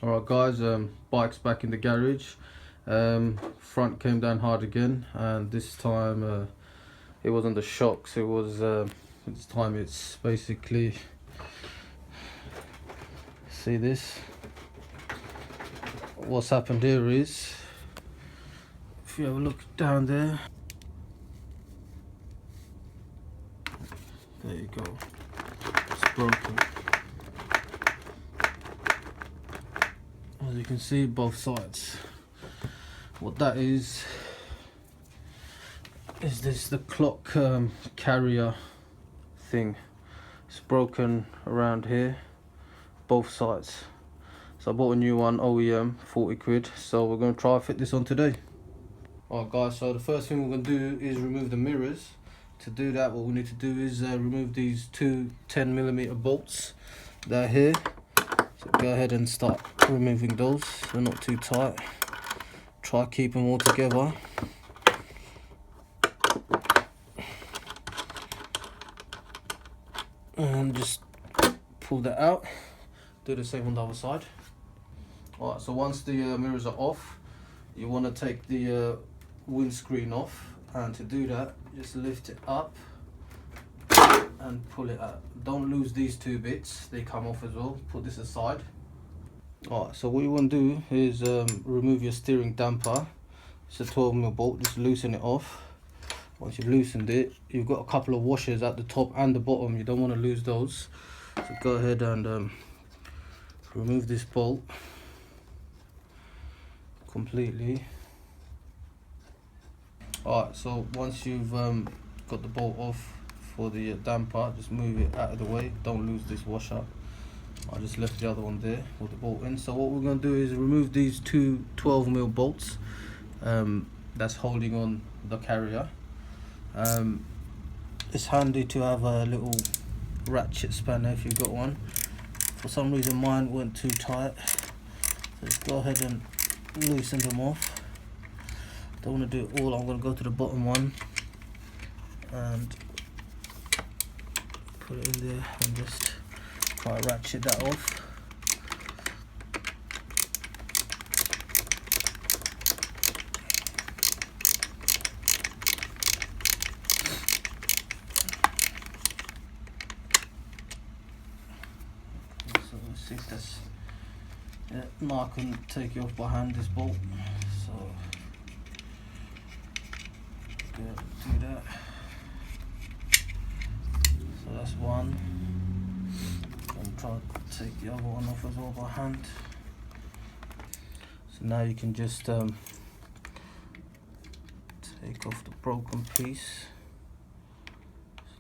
Alright guys, bike's back in the garage. Front came down hard again, and this time it wasn't the shocks, it was this time it's basically, see this, what's happened here is, if you have a look down there, there you go, it's broken. As you can see, both sides. What that is this the clock carrier thing. It's broken around here, both sides. So I bought a new one, OEM, 40 quid. So we're going to try to fit this on today. Alright guys, so the first thing we're going to do is remove the mirrors. To do that, what we need to do is remove these two 10mm bolts that are here. So go ahead and start removing those. They're not too tight. Try keep them all together. And just pull that out. Do the same on the other side. Alright, so once the mirrors are off, you want to take the windscreen off, and to do that, just lift it up and pull it out. Don't lose these two bits, they come off as well. Put this aside. Alright, so what you want to do is remove your steering damper. It's a 12mm bolt, just loosen it off. Once you've loosened it, you've got a couple of washers at the top and the bottom, you don't want to lose those. So go ahead and remove this bolt completely. Alright, so once you've got the bolt off for the damper, just move it out of the way, don't lose this washer. I just left the other one there with the bolt in. So what we're going to do is remove these two 12mm bolts that's holding on the carrier. It's handy to have a little ratchet spanner if you've got one. For some reason mine went too tight, so just go ahead and loosen them off. Don't want to do it all, I'm going to go to the bottom one and put it in there and just try to ratchet that off. So let's see if that's, yeah, now I can take it off by hand, this bolt. So do that. So that's one. And try to take the other one off as well by hand. So now you can just take off the broken piece.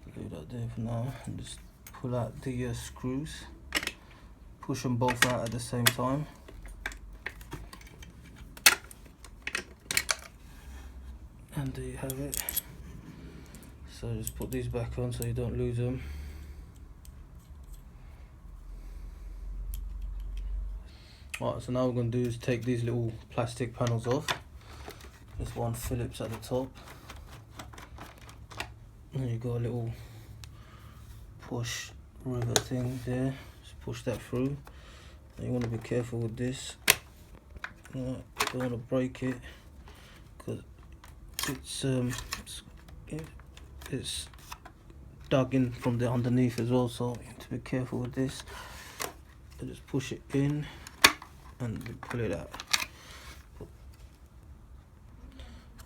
Just leave that there for now, and just pull out the screws. Push them both out at the same time. And there you have it. So just put these back on so you don't lose them. Alright, so now what we're going to do is take these little plastic panels off. Just one Phillips at the top. And you got a little push rivet thing there. Just push that through. And you want to be careful with this. You don't want to break it, because it's dug in from the underneath as well, so you have to be careful with this. So just push it in and pull it out.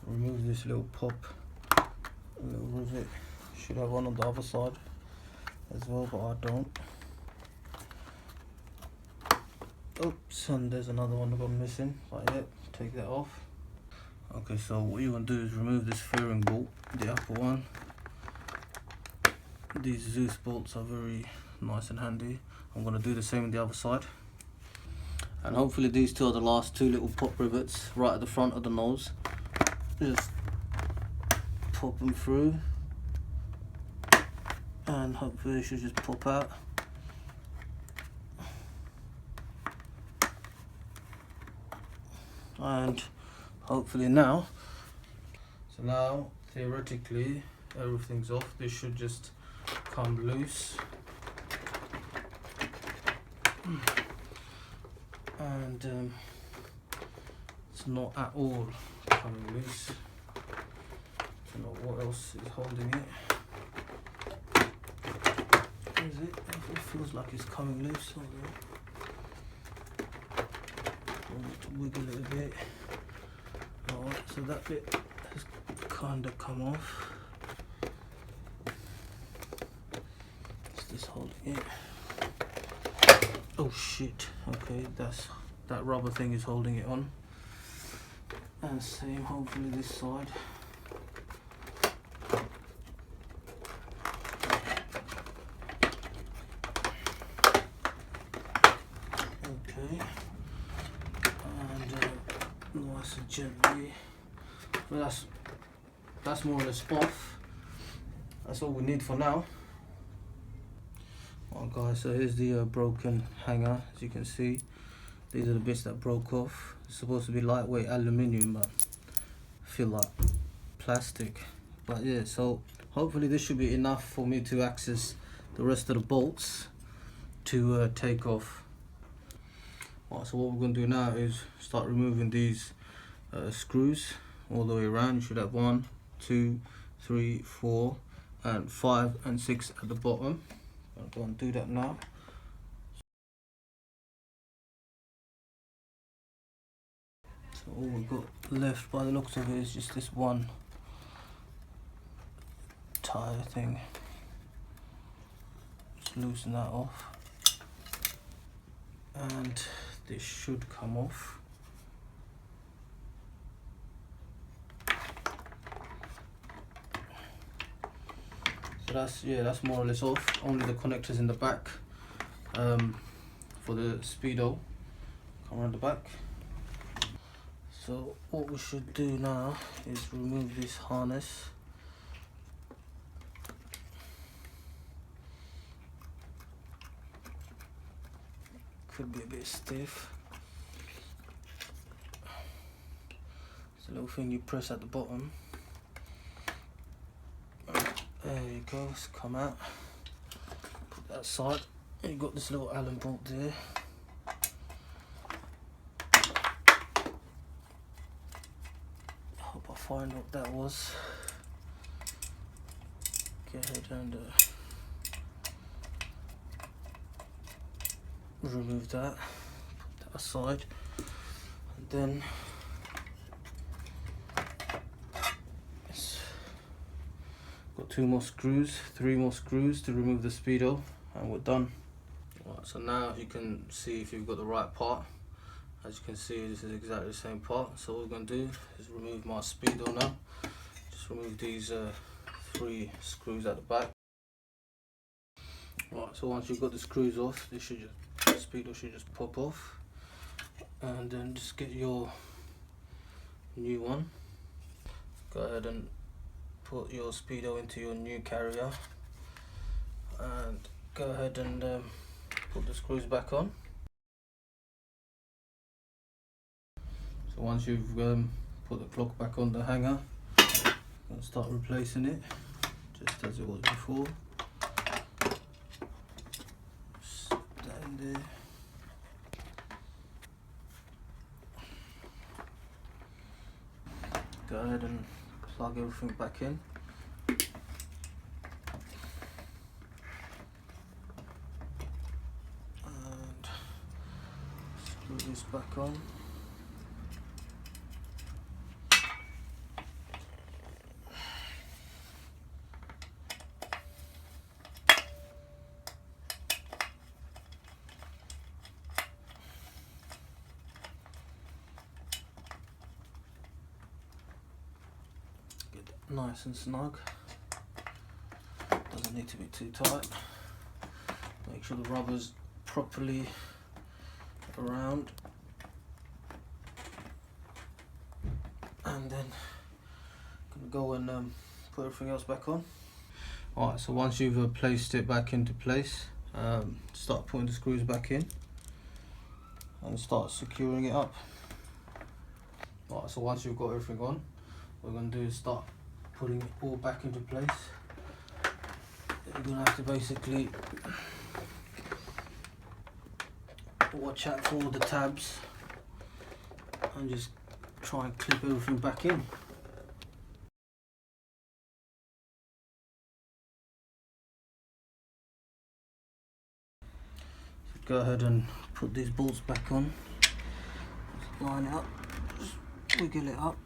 Remove this little pop, a little rivet. Should have one on the other side as well, but I don't. Oops, and there's another one gone missing. Like that, take that off. Okay, so what you want to do is remove this fairing bolt, the upper one. These Zeus bolts are very nice and handy. I'm going to do the same on the other side. And hopefully these two are the last two little pop rivets right at the front of the nose. Just pop them through, and hopefully they should just pop out. And hopefully now, so now theoretically everything's off. This should just come loose. and it's not at all coming loose. I don't know what else is holding it. Is it? It feels like it's coming loose. I want to wiggle it a bit. Alright, so that bit has kind of come off. Is this holding it? Oh shit! Okay, that rubber thing is holding it on. And same, hopefully this side. Okay, and nice and gently. Well, that's more or less off. That's all we need for now. Alright guys, so here's the broken hanger. As you can see, these are the bits that broke off. It's supposed to be lightweight aluminium, but I feel like plastic. But yeah, so hopefully this should be enough for me to access the rest of the bolts to take off. Alright, so what we're going to do now is start removing these screws all the way around. You should have 1, 2, 3, 4, and 5 and 6 at the bottom. I'll go and do that now. So all we've got left by the looks of it is just this one tire thing. Just loosen that off, and this should come off. So that's more or less off. Only the connectors in the back for the speedo come around the back. So what we should do now is remove this harness. Could be a bit stiff. It's a little thing you press at the bottom. There you go, it's come out. Put that aside. You've got this little Allen bolt there. Hope I find what that was. Go ahead and remove that. Put that aside. And then got 2 more screws, 3 more screws to remove the speedo, and we're done. Right, so now you can see if you've got the right part. As you can see, this is exactly the same part. So what we're going to do is remove my speedo now. Just remove these 3 screws at the back. Right, so once you've got the screws off, the speedo should just pop off, and then just get your new one. Go ahead and put your speedo into your new carrier, and go ahead and put the screws back on. So once you've put the clock back on the hanger, I'm going to start replacing it just as it was before. Stand there. Go ahead and plug everything back in. And screw this back on. Nice and snug. Doesn't need to be too tight. Make sure the rubber's properly around, and then gonna go and put everything else back on. Alright, so once you've placed it back into place, start putting the screws back in and start securing it up. Alright, so once you've got everything on, what we're going to do is start putting it all back into place. You're going to have to basically watch out for all the tabs and just try and clip everything back in. So go ahead and put these bolts back on. Just line it up, just wiggle it up.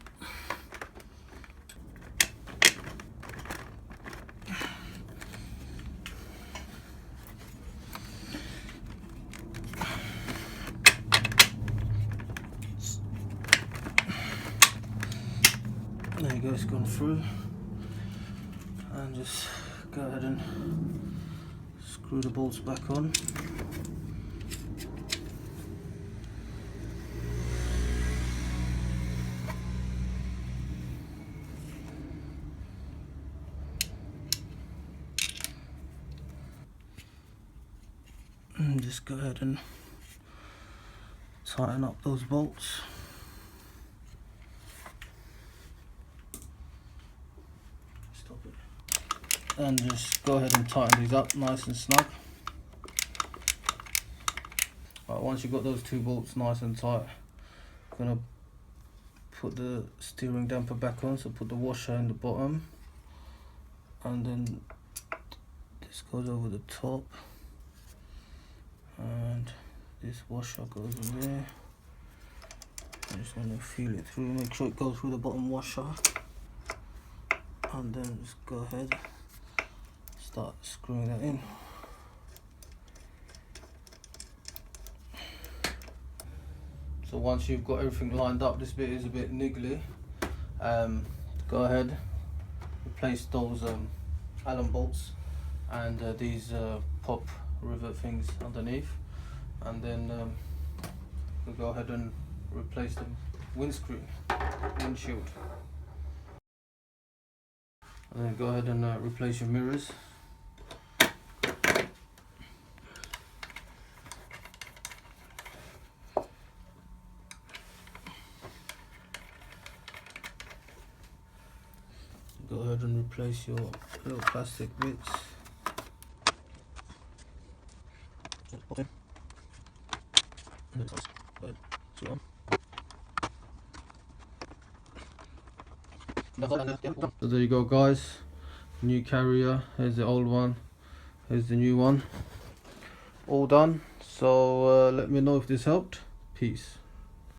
There you go, it's gone through. And just go ahead and screw the bolts back on. And just go ahead and tighten up those bolts. Stop it. And just go ahead and tighten these up nice and snug. Right, once you've got those two bolts nice and tight, I'm gonna put the steering damper back on. So put the washer in the bottom, and then this goes over the top, and this washer goes in there. I'm just gonna feel it through, make sure it goes through the bottom washer, and then just go ahead, start screwing that in. So once you've got everything lined up, this bit is a bit niggly. Go ahead, replace those Allen bolts and these pop rivet things underneath, and then we'll go ahead and replace the windshield, and then go ahead and replace your mirrors. Go ahead and replace your little plastic bits. So there you go, guys. New carrier. Here's the old one. Here's the new one. All done. So let me know if this helped. Peace.